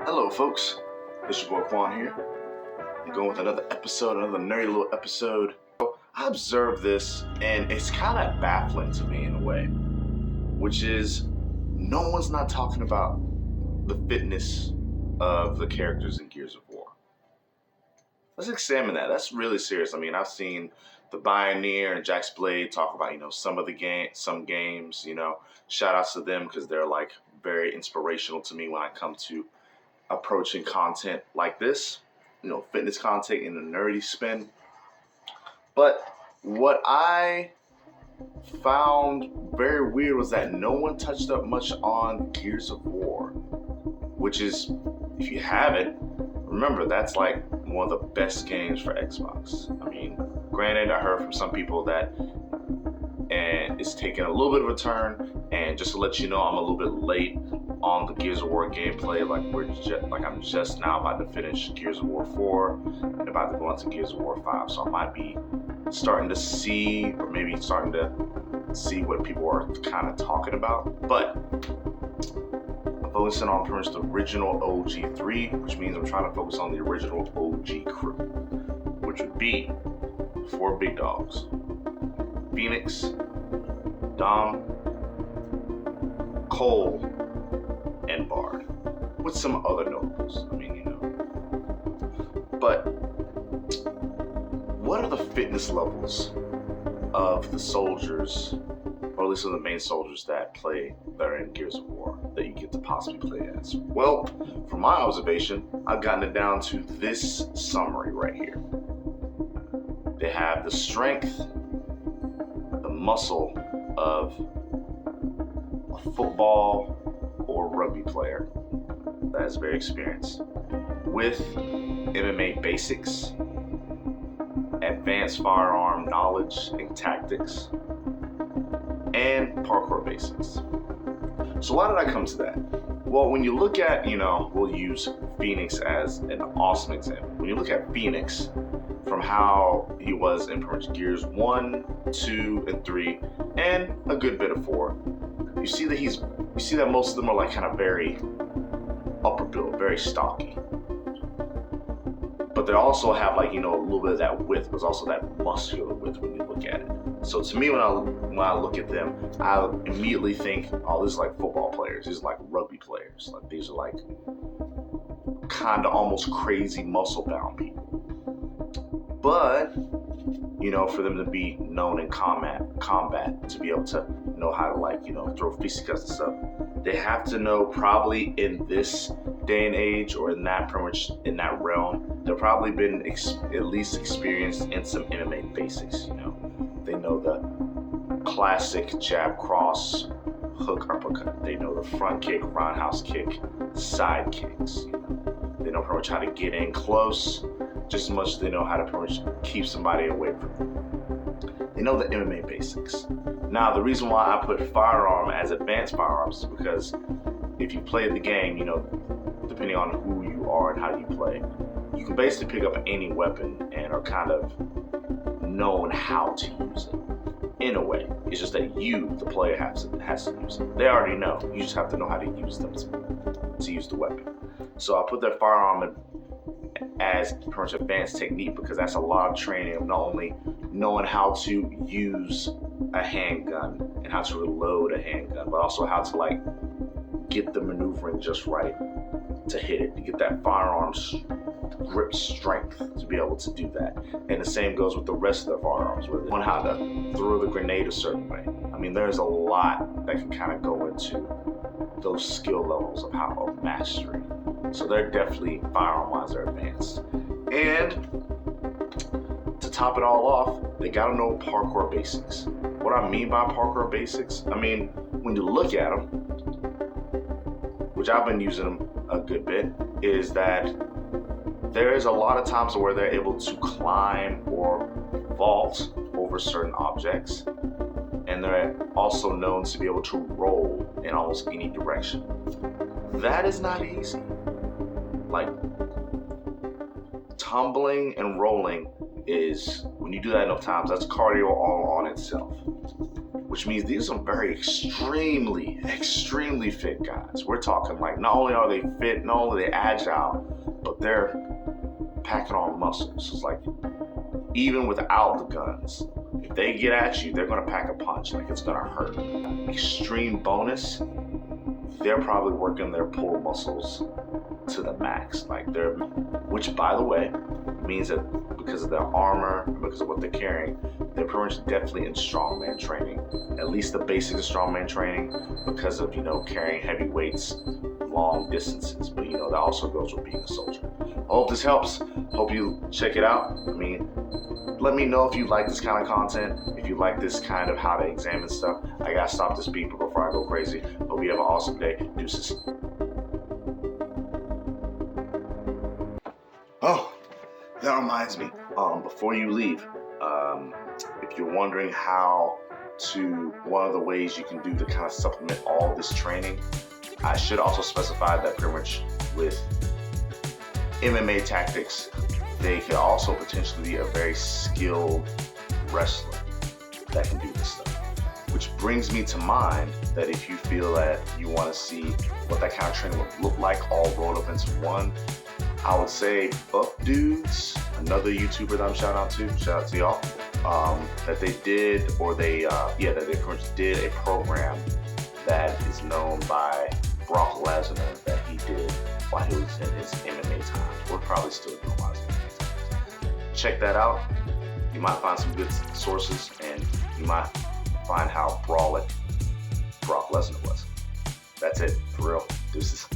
Hello folks, it's your boy Quan here. I'm going with another nerdy little episode. I observed this and it's kind of baffling to me in a way, which is no one's not talking about the fitness of the characters in Gears of War. Let's examine that. That's really serious. I mean, I've seen the Pioneer and Jack's Blade talk about, some games, shout outs to them because they're like very inspirational to me when I come to approaching content like this, fitness content in a nerdy spin. But what I found very weird was that no one touched up much on Gears of War, which is, if you haven't, remember that's like one of the best games for Xbox. I mean, granted, I heard from some people that it's taking a little bit of a turn, and just to let you know, I'm a little bit late on the Gears of War gameplay. I'm just now about to finish Gears of War 4 and about to go into Gears of War 5, so I might be starting to see what people are kind of talking about. But I'm focusing on pretty much the original OG3, which means I'm trying to focus on the original OG crew, which would be 4 big dogs: Phoenix, Dom, Cole, and Bard, with some other notables. But what are the fitness levels of the soldiers, or at least of the main soldiers that are in Gears of War, that you get to possibly play as? Well, from my observation, I've gotten it down to this summary right here. They have the strength, the muscle of a football or rugby player that is very experienced, with MMA basics, advanced firearm knowledge and tactics, and parkour basics. So why did I come to that? Well, when you look at, we'll use Phoenix as an awesome example. When you look at Phoenix, from how he was in pretty much Gears 1, 2, and 3, and a good bit of 4, you see that most of them are like kind of very upper build, very stocky. But they also have a little bit of that width, but also that muscular width when you look at it. So to me, when I look at them, I immediately think, oh, this is like football players. These are like rugby players. Like these are like kind of almost crazy muscle bound people. But for them to be known in combat, to be able to know how to throw fisticuffs and stuff, they have to know, probably in this day and age, or in that pretty much in that realm, they've probably been at least experienced in some MMA basics. They know the classic jab, cross, hook, uppercut. They know the front kick, roundhouse kick, side kicks. They know pretty much how to get in close, just as much as they know how to pretty much keep somebody away from them. They know the MMA basics. Now, the reason why I put firearm as advanced firearms is because if you play the game, depending on who you are and how you play, you can basically pick up any weapon and are kind of known how to use it. In a way, it's just that you, the player, has to use it. They already know. You just have to know how to use them to use the weapon. So I put that firearm as pretty much advanced technique, because that's a lot of training of not only knowing how to use a handgun and how to reload a handgun, but also how to get the maneuvering just right to hit it, to get that firearm's grip strength to be able to do that. And the same goes with the rest of the firearms, where they know how to throw the grenade a certain way. I mean, there's a lot that can kind of go into those skill levels of mastery. So they're definitely, firearm-wise, they're advanced. And to top it all off, they gotta know parkour basics. What I mean by parkour basics, when you look at them, which I've been using them a good bit, is that there is a lot of times where they're able to climb or vault over certain objects, and they're also known to be able to roll in almost any direction. That is not easy. Tumbling and rolling is, when you do that enough times, that's cardio all on itself, which means these are very extremely fit guys. We're talking like not only are they fit, not only are they agile, but they're packing on muscles. It's like even without the guns, if they get at you, they're gonna pack a punch, like it's gonna hurt. Extreme bonus, they're probably working their pull muscles to the max, which by the way, means that because of their armor, because of what they're carrying, they're pretty much definitely in strongman training, at least the basic of strongman training, because of, carrying heavy weights long distances. But that also goes with being a soldier. I hope this helps. Hope you check it out. Let me know if you like this kind of content, if you like this kind of how to examine stuff. I gotta stop this beeper before I go crazy. Hope you have an awesome day. Deuces. Oh, that reminds me, before you leave, if you're wondering one of the ways you can do to kind of supplement all this training, I should also specify that pretty much with MMA tactics, they can also potentially be a very skilled wrestler that can do this stuff. Which brings me to mind that if you feel that you want to see what that kind of training would look like all rolled up into one, I would say Buff Dudes, another YouTuber that I'm shout out to y'all, that they did, or that they pretty much did a program that is known by Brock Lesnar that he did while he was in his MMA times. We're probably still doing a lot of MMA times. Check that out. You might find some good sources, and you might find how brawling Brock Lesnar was. That's it, for real. Deuces.